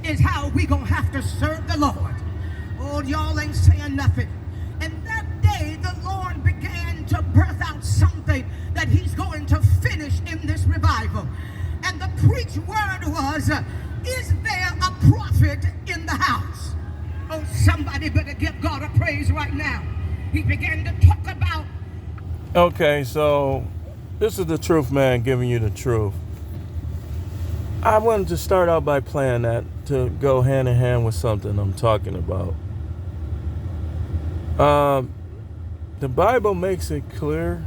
this is how we gonna have to serve the Lord. Oh, y'all ain't saying nothing. And that day, the Lord began to birth out something that he's going to finish in this revival. And the preach word was, is there a prophet in the house? Oh, somebody better give God a praise right now. He began to talk about. Okay, so this is the truth, man, giving you the truth. I wanted to start out by playing that to go hand in hand with something I'm talking about. The Bible makes it clear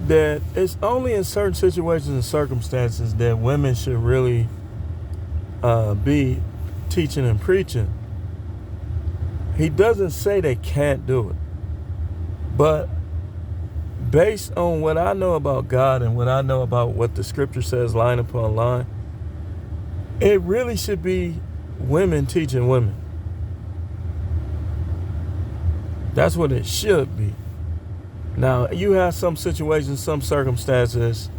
that it's only in certain situations and circumstances that women should really be teaching and preaching. He doesn't say they can't do it. But based on what I know about God and what I know about what the scripture says line upon line, it really should be women teaching women. That's what it should be. Now, you have some situations, some circumstances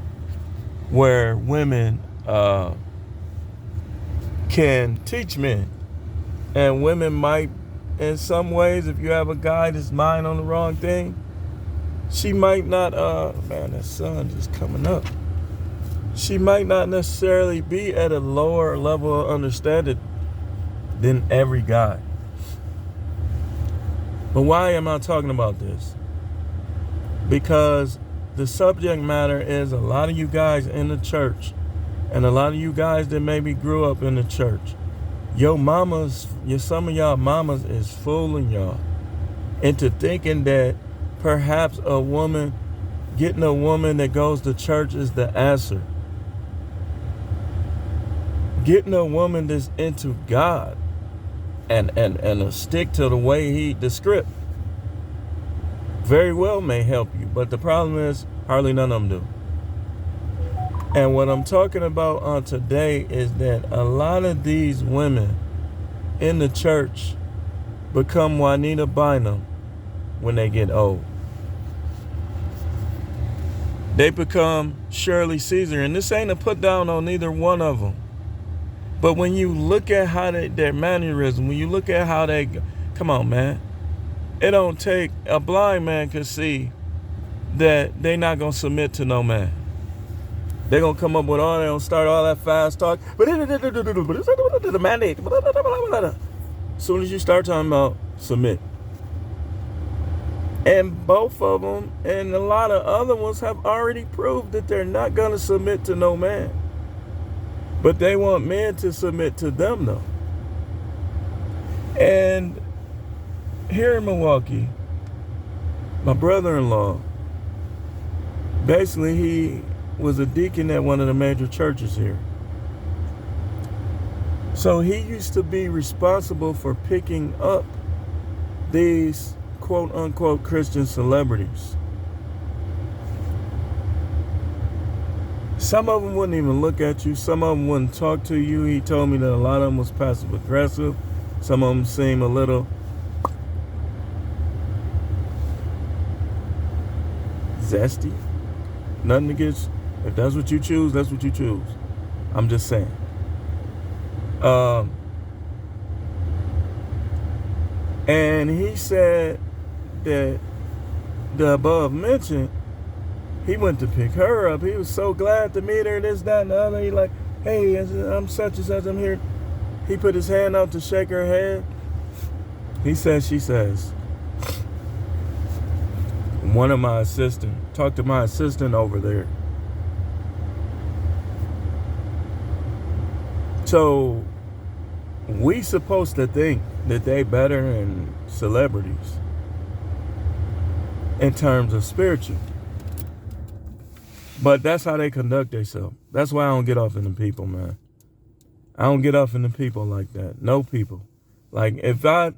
where women can teach men. And women might, in some ways, if you have a guy that's mind on the wrong thing, she might not, man, that sun just coming up. She might not necessarily be at a lower level of understanding than every guy. But why am I talking about this? Because the subject matter is a lot of you guys in the church and a lot of you guys that maybe grew up in the church. Some of y'all mamas is fooling y'all into thinking that perhaps getting a woman that goes to church is the answer. Getting a woman that's into God and stick to the way the script very well may help you. But the problem is hardly none of them do. And what I'm talking about on today is that a lot of these women in the church become Juanita Bynum when they get old. They become Shirley Caesar. And this ain't a put down on either one of them. But when you look at how their mannerism, when you look at how they, come on, man. It don't take, a blind man can see that they not going to submit to no man. They're going to come up with all, they're going to start all that fast talk. The mandate. As soon as you start talking about submit. And both of them and a lot of other ones have already proved that they're not going to submit to no man. But they want men to submit to them, though. And here in Milwaukee, my brother-in-law, basically he was a deacon at one of the major churches here. So he used to be responsible for picking up these quote-unquote Christian celebrities. Some of them wouldn't even look at you. Some of them wouldn't talk to you. He told me that a lot of them was passive-aggressive. Some of them seem a little zesty. Nothing against. If that's what you choose, that's what you choose. I'm just saying. And he said that the above mentioned, he went to pick her up. He was so glad to meet her, this, that, and the other. He like, hey, I'm such and such, I'm here. He put his hand out to shake her hand. He says, she says, one of my assistants, talk to my assistant over there. So we supposed to think that they better than celebrities in terms of spiritual. But that's how they conduct themselves. That's why I don't get off in the people, man. I don't get off in the people like that. No people. Like if I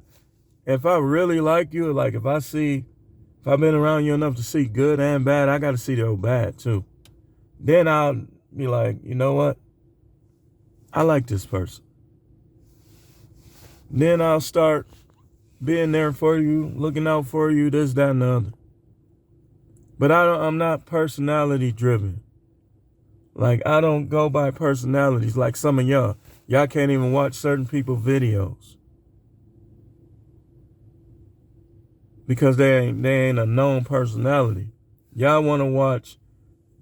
really like you, like if I've been around you enough to see good and bad, I got to see the old bad too. Then I'll be like, you know what? I like this person. Then I'll start being there for you, looking out for you, this, that, and the other. But I'm not personality driven. Like I don't go by personalities like some of y'all. Y'all can't even watch certain people's videos because they ain't a known personality. Y'all want to watch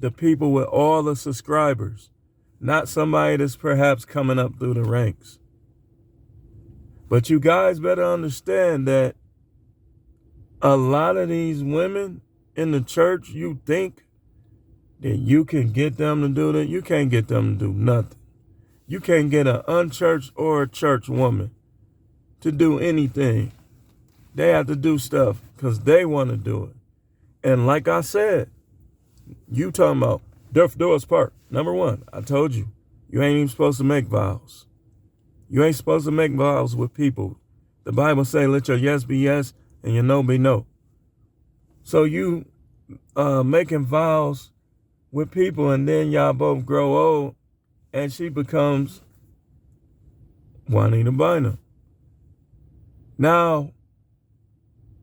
the people with all the subscribers, not somebody that's perhaps coming up through the ranks. But you guys better understand that a lot of these women in the church, you think that you can get them to do that. You can't get them to do nothing. You can't get an unchurched or a church woman to do anything. They have to do stuff because they want to do it. And like I said, you talking about Durf Doors Park. Number one, I told you, you ain't even supposed to make vows. You ain't supposed to make vows with people. The Bible say, let your yes be yes and your no be no. So you making vows with people and then y'all both grow old and she becomes Juanita Bynum. Now,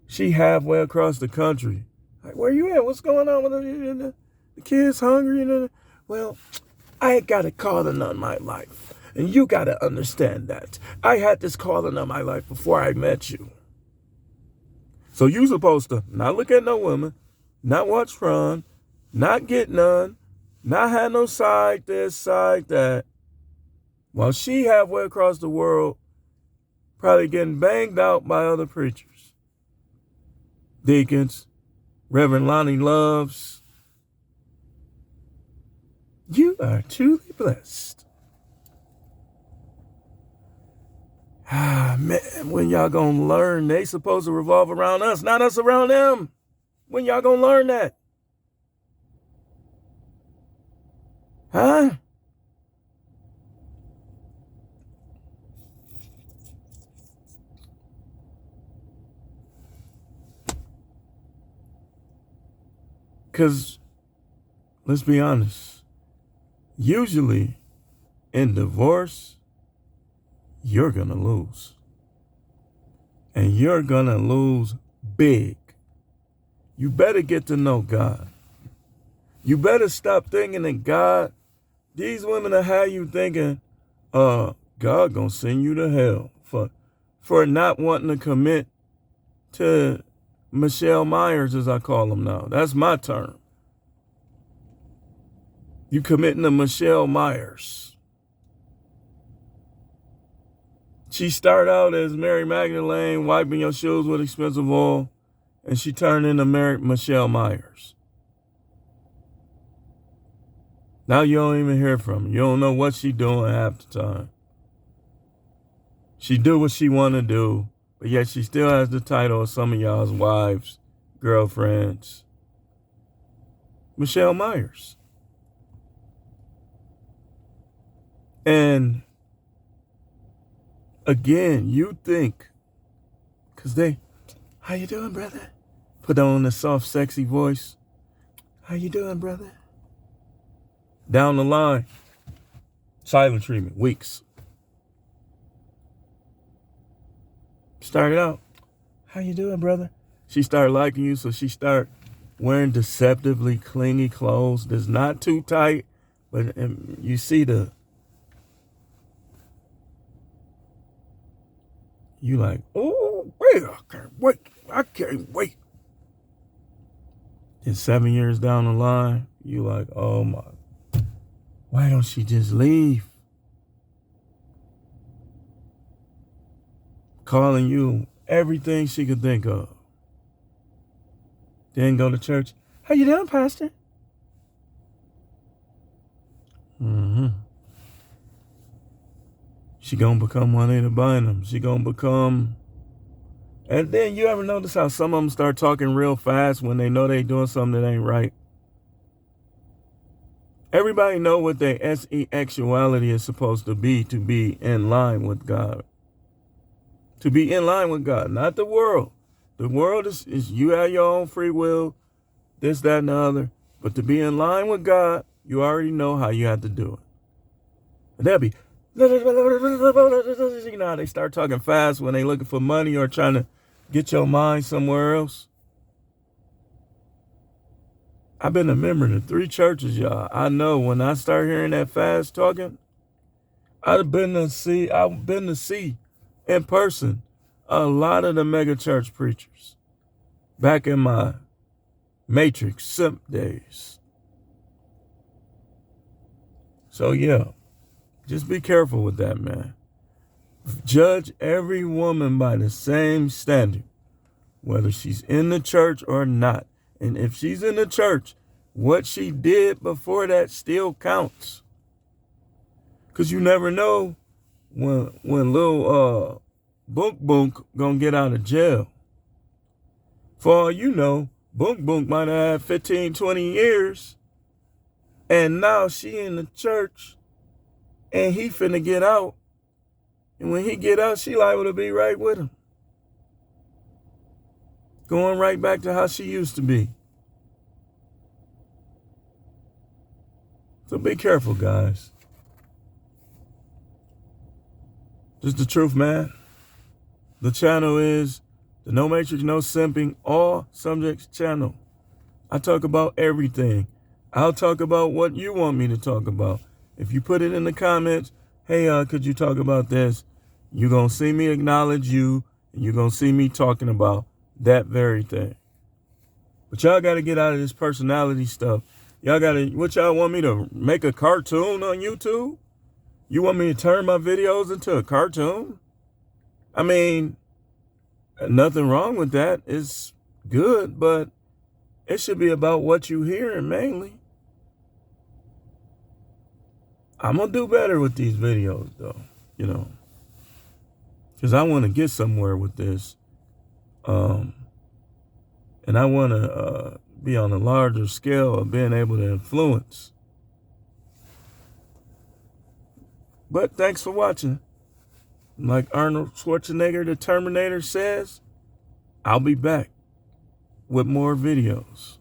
she halfway across the country. Like, where you at? What's going on with the kids hungry? Well, I ain't got a calling on my life. And you got to understand that. I had this calling on my life before I met you. So you supposed to not look at no woman, not watch front, not get none, not have no side this, side that. While she halfway across the world, probably getting banged out by other preachers. Deacons, Reverend Lonnie Loves. You are truly blessed. Ah, man, when y'all gonna learn they supposed to revolve around us, not us around them? When y'all gonna learn that? Huh? Because, let's be honest, usually in divorce, you're going to lose. And you're going to lose big. You better get to know God. You better stop thinking that God, these women are how you thinking, God going to send you to hell for not wanting to commit to Michelle Myers, as I call them now. That's my term. You committing to Michelle Myers. She started out as Mary Magdalene, wiping your shoes with expensive oil, and she turned into Michelle Myers. Now you don't even hear from her. You don't know what she doing half the time. She do what she want to do, but yet she still has the title of some of y'all's wives, girlfriends. Michelle Myers. And again, you think, because how you doing, brother? Put on the soft, sexy voice. How you doing, brother? Down the line, silent treatment, weeks. Started out, how you doing, brother? She started liking you, so she started wearing deceptively clingy clothes that's not too tight, but you see you like, oh, wait, I can't wait. Then 7 years down the line, you like, oh my, why don't she just leave? Calling you everything she could think of. Then go to church. How you doing, Pastor? She gonna become Juanita Bynum. She gonna become... And then you ever notice how some of them start talking real fast when they know they doing something that ain't right? Everybody know what their sexuality is supposed to be in line with God. To be in line with God, not the world. The world is you have your own free will, this, that, and the other. But to be in line with God, you already know how you have to do it. And they'll be, you know how they start talking fast when they looking for money or trying to get your mind somewhere else. I've been a member of 3 churches, y'all. I know when I start hearing that fast talking, I've been to see in person a lot of the mega church preachers back in my Matrix simp days. So yeah, just be careful with that, man. Judge every woman by the same standard, whether she's in the church or not. And if she's in the church, what she did before that still counts. Because you never know when little Bunk Bunk gonna get out of jail. For all you know, Bunk Bunk might have had 15, 20 years. And now she in the church and he finna get out. And when he get out, she liable to be right with him. Going right back to how she used to be. So be careful, guys. Just the truth, man. The channel is the No Matrix, No Simping, All Subjects channel. I talk about everything. I'll talk about what you want me to talk about. If you put it in the comments, hey, could you talk about this? You're going to see me acknowledge you, and you're going to see me talking about that very thing. But y'all got to get out of this personality stuff. What y'all want me to make a cartoon on YouTube? You want me to turn my videos into a cartoon? I mean, nothing wrong with that. It's good, but it should be about what you hear mainly. I'm going to do better with these videos, though, because I want to get somewhere with this. And I want to be on a larger scale of being able to influence. But thanks for watching. Like Arnold Schwarzenegger, the Terminator, says, I'll be back with more videos.